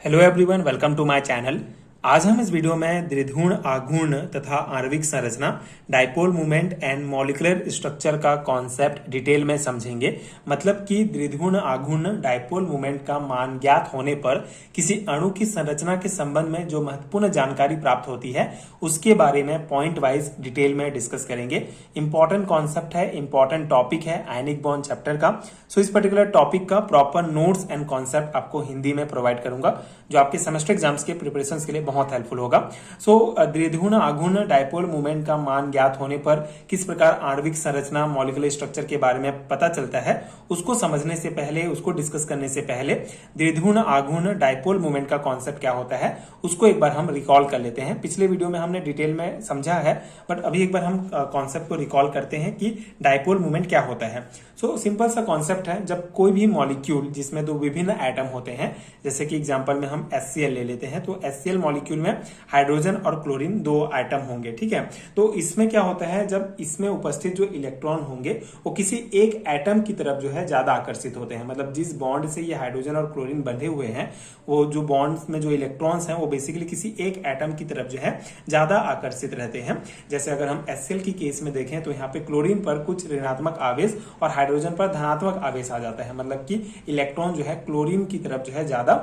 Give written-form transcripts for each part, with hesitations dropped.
Hello everyone, welcome to my channel. आज हम इस वीडियो में द्विध्रुव आघूर्ण तथा आणविक संरचना, dipole movement and molecular structure का कॉन्सेप्ट डिटेल में समझेंगे। मतलब कि द्विध्रुव आघूर्ण डाइपोल मूवमेंट का मान ज्ञात होने पर किसी अणु की संरचना के संबंध में जो महत्वपूर्ण जानकारी प्राप्त होती है उसके बारे में पॉइंट वाइज डिटेल में डिस्कस करेंगे। इंपॉर्टेंट कॉन्सेप्ट है, इंपॉर्टेंट टॉपिक है आयनिक बॉन्ड चैप्टर का। सो इस पर्टिकुलर टॉपिक का प्रॉपर नोट्स एंड कॉन्सेप्ट आपको हिंदी में प्रोवाइड करूंगा, जो आपके सेमेस्टर एग्जाम्स के प्रिपरेशन के लिए बहुत हेल्पफुल होगा। सो द्विध्रुव आघूर्ण डाइपोल मूवमेंट का मान ज्ञात होने पर किस प्रकार आणविक संरचना, मॉलिक्यूलर स्ट्रक्चर के बारे में पता चलता है, उसको समझने से पहले, उसको डिस्कस करने से पहले द्विध्रुव आघूर्ण डाइपोल मूवमेंट का कॉन्सेप्ट क्या होता है उसको एक बार हम रिकॉल कर लेते हैं। पिछले वीडियो में हमने डिटेल में समझा है, बट अभी एक बार हम कॉन्सेप्ट को रिकॉल करते हैं कि डाइपोल मूवमेंट क्या होता है। सो सिंपल सा कॉन्सेप्ट है, जब कोई भी मॉलिक्यूल जिसमें दो विभिन्न एटम होते हैं, जैसे कि एग्जांपल में हम HCl ले लेते हैं, तो HCl मॉलिक्यूल में हाइड्रोजन और क्लोरीन दो एटम होंगे, ठीक है। तो इसमें क्या होता है, जब इसमें उपस्थित जो इलेक्ट्रॉन होंगे वो किसी एक एटम की तरफ जो है ज्यादा आकर्षित होते हैं। मतलब जिस बॉन्ड से ये हाइड्रोजन और क्लोरीन बंधे हुए हैं, वो जो बॉन्ड में जो इलेक्ट्रॉन्स हैं वो बेसिकली किसी एक एटम की तरफ जो है ज्यादा आकर्षित रहते हैं। जैसे अगर हम HCl की केस में देखें तो यहाँ पे क्लोरीन पर कुछ ऋणात्मक आवेश और हाइड्रोजन पर धनात्मक आवेश आ जाता है। मतलब कि इलेक्ट्रॉन जो है क्लोरीन की तरफ जो है ज्यादा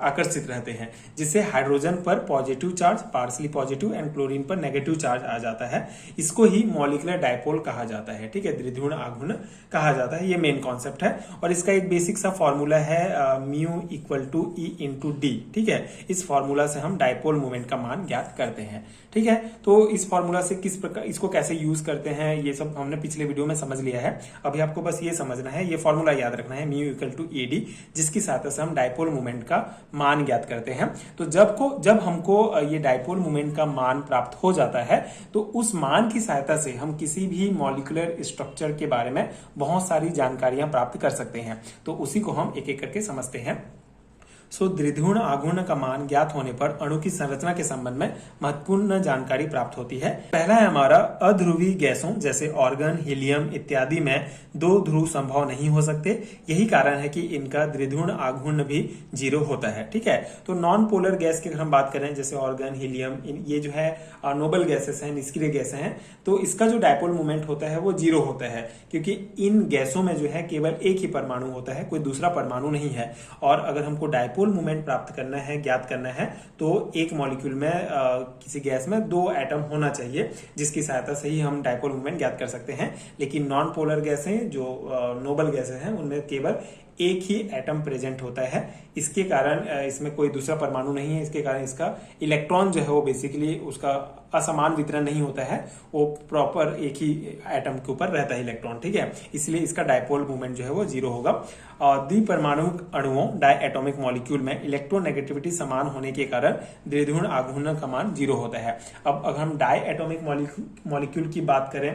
आकर्षित रहते हैं, जिससे हाइड्रोजन पर positive charge, partially positive, and chlorine पर नेगेटिव चार्ज आ जाता है। इसको ही मॉलिक्यूलर डाइपोल कहा जाता है, ठीक है, द्विध्रुव आघूर्ण कहा जाता है। ये मेन कॉन्सेप्ट है और इसका एक बेसिक सा फॉर्मूला है mu equal to E into D, ठीक है। इस फॉर्मूला से हम डाइपोल मूवमेंट का मान ज्ञात करते हैं, ठीक है। तो इस फॉर्मूला से किस प्रकार इसको कैसे यूज करते हैं ये सब हमने पिछले वीडियो में समझ लिया है। अभी आपको बस ये समझना है, ये फॉर्मूला याद रखना है, mu equal to E D, जिसकी सहायता से हम डाइपोल मूवमेंट का मान ज्ञात करते हैं। तो जब हमको ये डाइपोल मूवमेंट का मान प्राप्त हो जाता है तो उस मान की सहायता से हम किसी भी मॉलिक्यूलर स्ट्रक्चर के बारे में बहुत सारी जानकारियां प्राप्त कर सकते हैं। तो उसी को हम एक एक करके समझते हैं। सो द्विध्रुव आघूर्ण का मान ज्ञात होने पर अणु की संरचना के संबंध में महत्वपूर्ण जानकारी प्राप्त होती है। पहला है हमारा अध्रुवी गैसों जैसे ऑर्गन, हीलियम इत्यादि में दो ध्रुव संभव नहीं हो सकते। यही कारण है कि इनका द्विध्रुव आघूर्ण भी 0 होता है, ठीक है। तो नॉन पोलर गैस की अगर हम बात करें, जैसे ऑर्गन, हीलियम, ये जो है नोबल गैसेस हैं, निष्क्रिय गैसें हैं, तो इसका जो डाइपोल मूवमेंट होता है वो 0 होता है, क्योंकि इन गैसों में जो है केवल एक ही परमाणु होता है, कोई दूसरा परमाणु नहीं है। और अगर हमको डाइपोल मूवमेंट प्राप्त करना है, ज्ञात करना है, तो एक मॉलिक्यूल में किसी गैस में दो एटम होना चाहिए, जिसकी सहायता से ही हम डाइपोल मूवमेंट ज्ञात कर सकते हैं। लेकिन नॉन पोलर गैसें, जो नोबल गैसें हैं, उनमें केवल एक ही एटम प्रेजेंट होता है। इसके कारण इसमें कोई दूसरा परमाणु नहीं है, इसके कारण इसका इलेक्ट्रॉन जो है वो बेसिकली उसका असमान वितरण नहीं होता है, वो प्रॉपर एक ही एटम के ऊपर रहता है इलेक्ट्रॉन, ठीक है। इसलिए इसका डाइपोल मूवमेंट जो है वो 0 होगा। द्विपरमाणुक अणुओं, डायएटॉमिक मॉलिक्यूल में इलेक्ट्रोनेगेटिविटी समान होने के कारण द्विध्रुव आघूर्ण का मान 0 होता है। अब अगर हम डायएटॉमिक मॉलिक्यूल की बात करें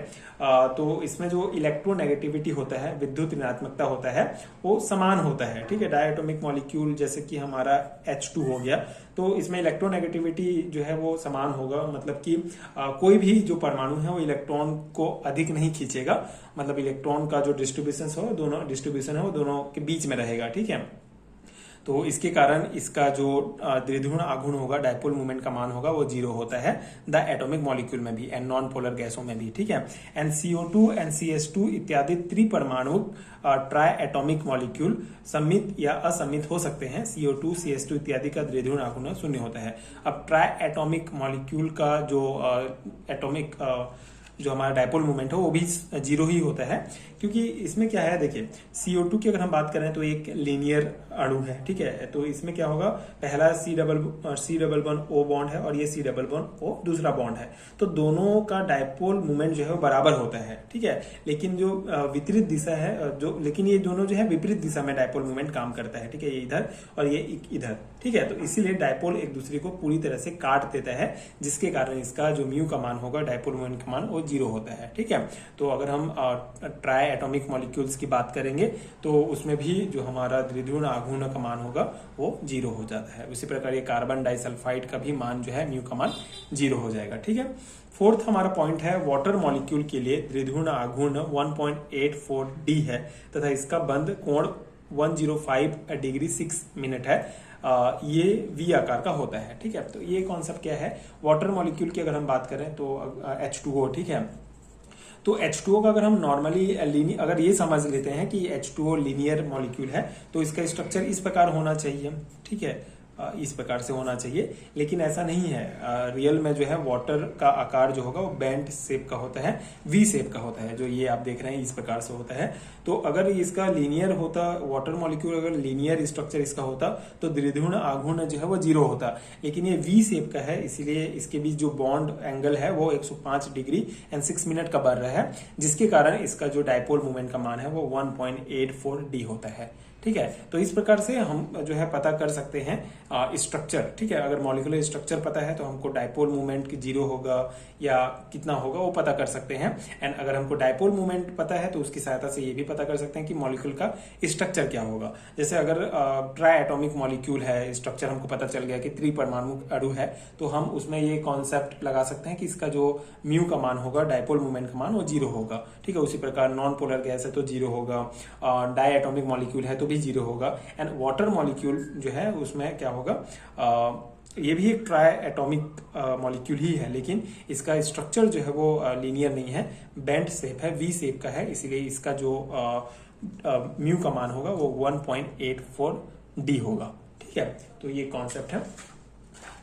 तो इसमें जो इलेक्ट्रोनेगेटिविटी होता है, विद्युत ऋणात्मकता होता है, वो समान होता है, ठीक है। डायएटॉमिक मॉलिक्यूल जैसे कि हमारा H2 हो गया, तो इसमें इलेक्ट्रोनेगेटिविटी जो है वो समान होगा। मतलब कि कोई भी जो परमाणु है वो इलेक्ट्रॉन को अधिक नहीं खींचेगा। मतलब इलेक्ट्रॉन का जो डिस्ट्रीब्यूशन है वो दोनों के बीच में रहेगा, ठीक है। तो इसके कारण इसका जो द्विध्रुव आघूर्ण होगा, डाइपोल मूवमेंट का मान होगा, वो 0 होता है द एटॉमिक मॉलिक्यूल में भी एंड नॉन पोलर गैसों में भी, ठीक है। एंड CO2 एंड CH2 इत्यादि त्रिपरमाणु ट्राई एटॉमिक मॉलिक्यूल सम्मित या असम्मित हो सकते हैं। CO2, CH2 इत्यादि का द्विध्रुव आघूर्ण 0 होता है। अब ट्राई एटॉमिक मॉलिक्यूल का जो एटॉमिक जो हमारा डाइपोल मूवमेंट है वो भी 0 ही होता है, क्योंकि इसमें क्या है, देखिए CO2 की अगर हम बात करें तो एक लीनियर अणु है, ठीक है। तो इसमें क्या होगा, पहला C double bond O bond है और ये C डबल बॉन्ड O दूसरा बॉन्ड है, तो दोनों का डाइपोल मूवमेंट जो है वो बराबर होता है, ठीक है। लेकिन जो विपरीत दिशा है, लेकिन ये दोनों जो है विपरीत दिशा में डाइपोल मूवमेंट काम करता है, ठीक है। ये इधर और ये इधर, ठीक है। तो इसीलिए डाइपोल एक दूसरे को पूरी तरह से काट देता है, जिसके कारण इसका जो म्यू का मान होगा, डाइपोल मूवमेंट का मान, वो 0 होता है, ठीक है। तो अगर हम ट्राई एटॉमिक मॉलिक्यूल्स की बात करेंगे तो उसमें भी जो हमारा द्विध्रुव आघूर्ण का मान होगा वो 0 हो जाता है। उसी प्रकार ये कार्बन डाइसल्फाइड का भी मान जो है, म्यू का मान 0 हो जाएगा, ठीक है। फोर्थ हमारा पॉइंट है, वाटर मॉलिक्यूल के लिए द्विध्रुव आघूर्ण 1.84 D है तथा इसका बंध कोण 105 डिग्री 6 मिनट है। ये वी आकार का होता है। ठीक है, तो ये कॉन्सेप्ट क्या है, वाटर मॉलिक्यूल की अगर हम बात करें तो H2O, ठीक है, तो H2O का अगर हम नॉर्मली अगर ये समझ लेते हैं कि H2O लीनियर मॉलिक्यूल है तो इसका स्ट्रक्चर इस प्रकार होना चाहिए। ठीक है, इस प्रकार से होना चाहिए, लेकिन ऐसा नहीं है। रियल में जो है वाटर का आकार जो होगा वो बैंड शेप का होता है, वी शेप का होता है, जो ये आप देख रहे हैं इस प्रकार से होता है। तो अगर इसका लीनियर होता, वाटर मॉलिक्यूल अगर लीनियर स्ट्रक्चर इसका होता तो द्विध्रुव आघूर्ण जो है वो 0 होता, लेकिन ये वी शेप का है, इसीलिए इसके बीच जो बॉन्ड एंगल है वो 105 डिग्री एंड 6 मिनट का बढ़ रहा है, जिसके कारण इसका जो डायपोल मोमेंट का मान है वो 1.84 डी होता है। ठीक है, तो इस प्रकार से हम जो है पता कर सकते हैं स्ट्रक्चर। ठीक है, अगर मॉलिक्यूलर स्ट्रक्चर पता है तो हमको डायपोल मूवमेंट की 0 होगा या कितना होगा वो पता कर सकते हैं। एंड अगर हमको डायपोल मूवमेंट पता है तो उसकी सहायता से ये भी पता कर सकते हैं कि मॉलिक्यूल का स्ट्रक्चर क्या होगा। जैसे अगर ट्राई एटॉमिक मॉलिक्यूल है, स्ट्रक्चर हमको पता चल गया कि त्रिपरमाणु अणु है, तो हम उसमें ये कॉन्सेप्ट लगा सकते हैं कि इसका जो म्यू का मान होगा, डायपोल मूवमेंट का मान, वो 0 होगा। ठीक है, उसी प्रकार नॉन पोलर गैस है तो 0 होगा, डाई एटॉमिक मॉलिक्यूल है तो भी 0 होगा। एंड वाटर मॉलिक्यूल जो है उसमें क्या होगा, ये भी एक ट्राई एटॉमिक मॉलिक्यूल ही है, लेकिन इसका स्ट्रक्चर जो है वो लीनियर नहीं है, बेंट शेप है, वी शेप का है, इसीलिए इसका जो म्यू का मान होगा वो 1.84 डी होगा। ठीक है, तो ये कॉन्सेप्ट है।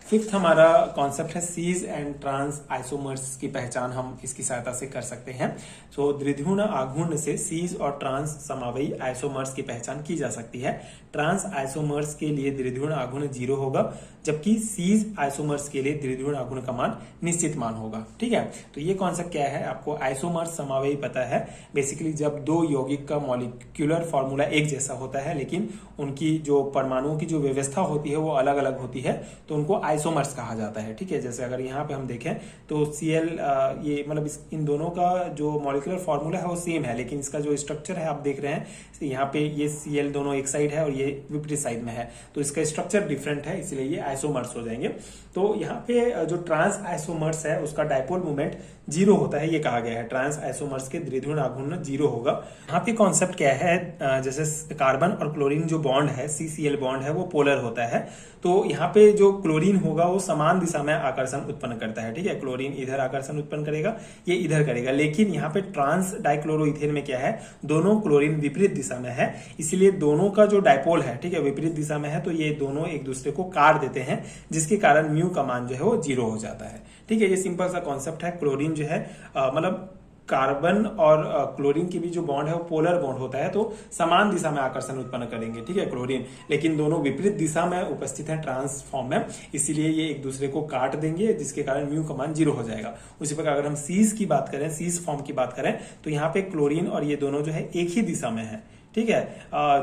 फिफ्थ हमारा कॉन्सेप्ट है सीज एंड ट्रांस आइसोमर्स की पहचान हम इसकी सहायता से कर सकते हैं। तो द्विध्रुव आघूर्ण से सीज और ट्रांस समावयी आइसोमर्स की पहचान की जा सकती है। ट्रांस आइसोमर्स के लिए द्विध्रुव आघूर्ण 0 होगा, जबकि सीज आइसोमर्स के लिए द्विध्रुव आघूर्ण का मान निश्चित मान होगा। ठीक है, तो ये कॉन्सेप्ट क्या है, आपको आइसोमर्स समावयी पता है। बेसिकली जब दो यौगिक का मॉलिक्यूलर फॉर्मूला एक जैसा होता है, लेकिन उनकी जो परमाणुओं की जो व्यवस्था होती है वो अलग अलग होती है, तो उनको आइसोमर्स कहा जाता है। ठीक है, जैसे अगर यहाँ पे हम देखें तो Cl ये मतलब इन दोनों का जो मॉलिक्यूलर फॉर्मूला है वो सेम है, लेकिन इसका जो स्ट्रक्चर है आप देख रहे हैं, यहाँ पे ये Cl दोनों एक साइड है और ये विपरीत साइड में है, तो इसका स्ट्रक्चर डिफरेंट है, इसलिए ये आइसोमर्स हो जाएंगे। तो यहाँ पे जो ट्रांस आइसोमर्स है उसका डायपोल मोमेंट 0 होता है, ये कहा गया है। ट्रांस आइसोमर्स के द्विध्रुव आघूर्ण 0 होगा। यहाँ पे कॉन्सेप्ट क्या है, जैसे कार्बन और क्लोरीन जो बॉन्ड है, CCl बॉन्ड है, वो पोलर होता है। तो यहाँ पे जो क्लोरीन होगा वो समान दिशा में आकर्षण उत्पन्न करता है। ठीक है, क्लोरीन इधर आकर्षण उत्पन्न करेगा, ये इधर करेगा, लेकिन यहाँ पे ट्रांस डाइक्लोरोइथेन में क्या है, दोनों क्लोरीन विपरीत दिशा में है, इसलिए दोनों का जो डायपोल है, ठीक है, विपरीत दिशा में है, तो ये दोनों एक दूसरे को काट देते हैं, जिसके कारण म्यू का मान जो है वो 0 हो जाता है। ठीक है, ये सिंपल सा कॉन्सेप्ट है। क्लोरीन जो है मतलब कार्बन और क्लोरीन के बीच जो बॉन्ड है वो पोलर बॉन्ड होता है, तो समान दिशा में आकर्षण उत्पन्न करेंगे। ठीक है, क्लोरीन, लेकिन दोनों विपरीत दिशा में उपस्थित है ट्रांस फॉर्म में, इसीलिए ये एक दूसरे को काट देंगे, जिसके कारण म्यू का मान 0 हो जाएगा। उसी प्रकार अगर हम सीज की बात करें, सीज फॉर्म की बात करें, तो यहाँ पे क्लोरीन और ये दोनों जो है एक ही दिशा में है। ठीक है,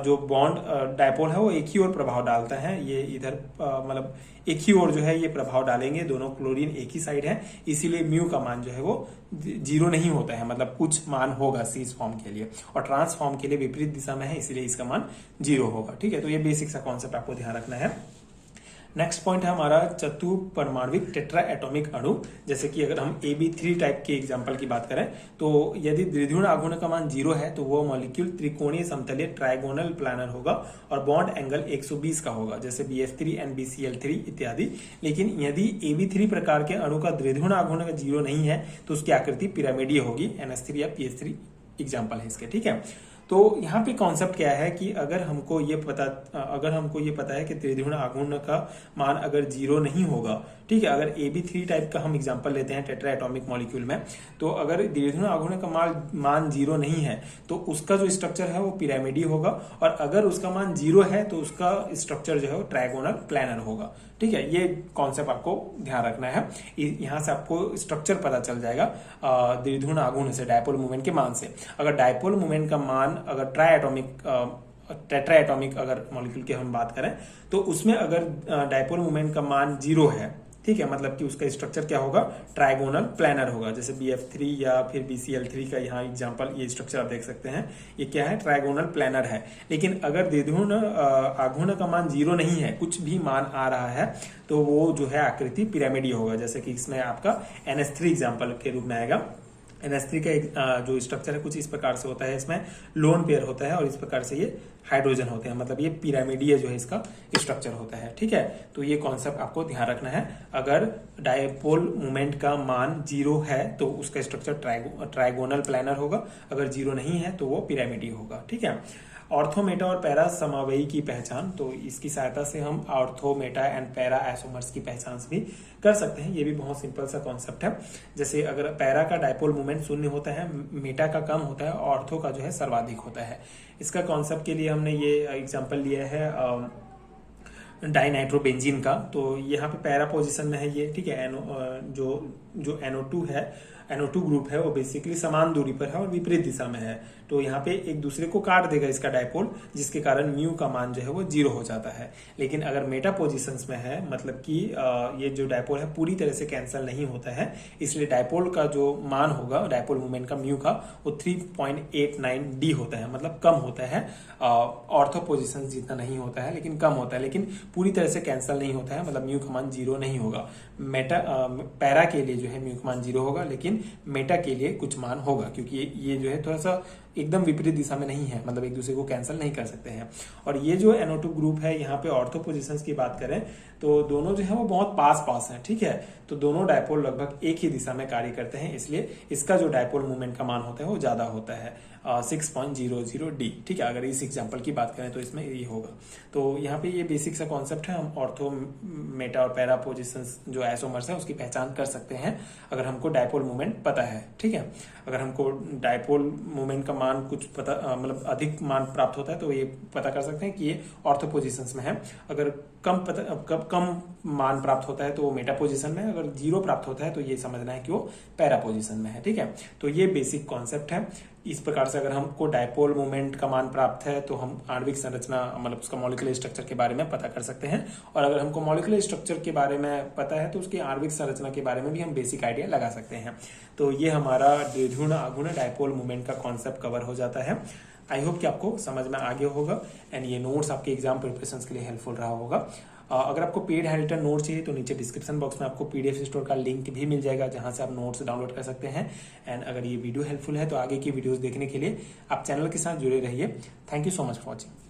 जो बॉन्ड डायपोल है वो एक ही ओर प्रभाव डालता है, ये इधर मतलब एक ही ओर जो है ये प्रभाव डालेंगे, दोनों क्लोरीन एक ही साइड है, इसीलिए म्यू का मान जो है वो 0 नहीं होता है, मतलब कुछ मान होगा सीज फॉर्म के लिए, और ट्रांस फॉर्म के लिए विपरीत दिशा में है, इसलिए इसका मान 0 होगा। ठीक है, तो ये बेसिक सा कॉन्सेप्ट आपको ध्यान रखना है। नेक्स्ट पॉइंट है हमारा चतुपरमाणविक टेट्रा एटॉमिक अणु। जैसे कि अगर हम AB3 टाइप के एग्जांपल की बात करें, तो यदि द्विध्रुव आघूर्ण का मान 0 है तो वो मॉलिक्यूल त्रिकोणीय समतलीय ट्राइगोनल प्लानर होगा और बॉन्ड एंगल 120 का होगा, जैसे BF3 and BCl3 इत्यादि। लेकिन यदि AB3 प्रकार के अणु का द्विध्रुव आघूर्ण का 0 नहीं है तो उसकी आकृति पिरामिडीय होगी। NH3 या PH3 एग्जाम्पल है इसके। ठीक है, तो यहाँ पे कॉन्सेप्ट क्या है कि अगर हमको ये पता है कि त्रिध्रुव आघूर्ण का मान अगर 0 नहीं होगा, ठीक है, अगर AB3 टाइप का हम एग्जांपल लेते हैं टेट्रा एटॉमिक मॉलिक्यूल में, तो अगर द्विध्रुव आघूर्ण का मान 0 नहीं है तो उसका जो स्ट्रक्चर है वो पिरामिडी होगा, और अगर उसका मान 0 है तो उसका स्ट्रक्चर जो है वो ट्राइगोनल प्लानर होगा। ठीक है, ये कॉन्सेप्ट आपको ध्यान रखना है। यहाँ से आपको स्ट्रक्चर पता चल जाएगा द्विध्रुव आघूर्ण से, डायपोल मोमेंट के मान से। अगर डायपोल मोमेंट का मान अगर टेट्रा एटॉमिक अगर मॉलिक्यूल की हम बात करें, तो उसमें अगर डायपोल मोमेंट का मान 0 है, ठीक है, मतलब कि उसका स्ट्रक्चर क्या होगा, ट्राइगोनल प्लानर होगा, जैसे BF3 या फिर BCl3 का यहाँ एग्जांपल, ये स्ट्रक्चर आप देख सकते हैं, ये क्या है, ट्राइगोनल प्लानर है। लेकिन अगर द्विध्रुव आघूर्ण का मान 0 नहीं है, कुछ भी मान आ रहा है, तो वो जो है आकृति पिरामिडीय होगा, जैसे कि इसमें आपका NH3 एग्जाम्पल के रूप में आएगा। NH3 का एक जो स्ट्रक्चर है कुछ इस प्रकार से होता है, इसमें लोन पेयर होता है और इस प्रकार से ये हाइड्रोजन होते हैं, मतलब ये पिरामिडीय जो है इसका स्ट्रक्चर होता है। ठीक है, तो ये कॉन्सेप्ट आपको ध्यान रखना है। अगर डायपोल मोमेंट का मान 0 है तो उसका स्ट्रक्चर ट्राइगोनल प्लानर होगा, अगर 0 नहीं है तो वो पिरामिडीय होगा। ठीक है, ऑर्थो, मेटा और पैरा समवायी की पहचान, तो इसकी सहायता से हम ortho, Meta and para isomers की पहचान भी कर सकते हैं। ये भी बहुत सिंपल सा कॉन्सेप्ट है। जैसे अगर पैरा का डायपोल मोमेंट 0 होता है, मेटा का कम होता है, ऑर्थो का जो है सर्वाधिक होता है। इसका कॉन्सेप्ट के लिए हमने ये एग्जाम्पल लिया है डाइनाइट्रोबेंजीन का। तो यहाँ पे पैरा पोजीशन में है ये। ठीक है, जो NO2 है, NO2 ग्रुप है, वो बेसिकली समान दूरी पर है और विपरीत दिशा में है। तो यहाँ पे एक दूसरे को काट देगा इसका डायपोल, जिसके कारण म्यू का मान जो है वो 0 हो जाता है। लेकिन अगर मेटा पोजीशंस में है, मतलब कि ये जो डायपोल है पूरी तरह से कैंसिल नहीं होता है, इसलिए डायपोल का जो मान होगा डायपोल मोमेंट का म्यू का, वो 3.89 D होता है, मतलब कम होता है। ऑर्थो पोजीशन जितना नहीं होता है लेकिन कम होता है, लेकिन पूरी तरह से कैंसिल नहीं होता है, मतलब म्यू का मान 0 नहीं होगा। पैरा के लिए जो है म्यू का मान 0 होगा, लेकिन मेटा के लिए कुछ मान होगा, क्योंकि ये जो है थोड़ा सा एकदम विपरीत दिशा में नहीं है, मतलब एक दूसरे को कैंसिल नहीं कर सकते हैं। और ये जो NO2 ग्रुप है, यहाँ पे ऑर्थो पोजीशंस की बात करें तो दोनों जो है वो बहुत पास पास हैं। ठीक है, तो दोनों डायपोल लगभग एक ही दिशा में कार्य करते हैं, इसलिए इसका जो डायपोल मोमेंट का मान होता है वो ज्यादा होता है, 6.00 D। ठीक है, अगर इस एग्जाम्पल की बात करें तो इसमें ये होगा। तो यहाँ पे ये बेसिक सा कॉन्सेप्ट है। हम ऑर्थो, मेटा और पैरा पोजीशंस जो आइसोमर्स है उसकी पहचान कर सकते हैं अगर हमको डायपोल मोमेंट पता है। ठीक है, अगर हमको डायपोल मोमेंट का मान कुछ पता, मतलब अधिक मान प्राप्त होता है, तो ये पता कर सकते हैं कि ये ऑर्थो पोजीशंस में है। अगर कम मान प्राप्त होता है तो वो मेटा पोजीशन में है, अगर 0 प्राप्त होता है तो ये समझना है कि वो पैरा पोजीशन में है। ठीक है, तो ये बेसिक कॉन्सेप्ट है। इस प्रकार से अगर हमको डायपोल मोमेंट का मान प्राप्त है तो हम आणविक संरचना, मतलब उसका मॉलिक्यूलर स्ट्रक्चर के बारे में पता कर सकते हैं। और अगर हमको मॉलिक्यूलर स्ट्रक्चर के बारे में पता है तो उसकी आणविक संरचना के बारे में भी हम बेसिक आइडिया लगा सकते हैं। तो ये हमारा द्विध्रुव आघूर्ण डायपोल मोमेंट का कॉन्सेप्ट कवर हो जाता है। आई होप कि आपको समझ में आ गया होगा एंड ये नोट्स आपके एग्जाम प्रिपरेशन के लिए हेल्पफुल रहा होगा। अगर आपको पेड हैंड नोट चाहिए तो नीचे डिस्क्रिप्शन बॉक्स में आपको PDF स्टोर का लिंक भी मिल जाएगा, जहां से आप नोट्स डाउनलोड कर सकते हैं। एंड अगर ये वीडियो हेल्पफुल है तो आगे की वीडियोस देखने के लिए आप चैनल के साथ जुड़े रहिए। Thank you so much for watching.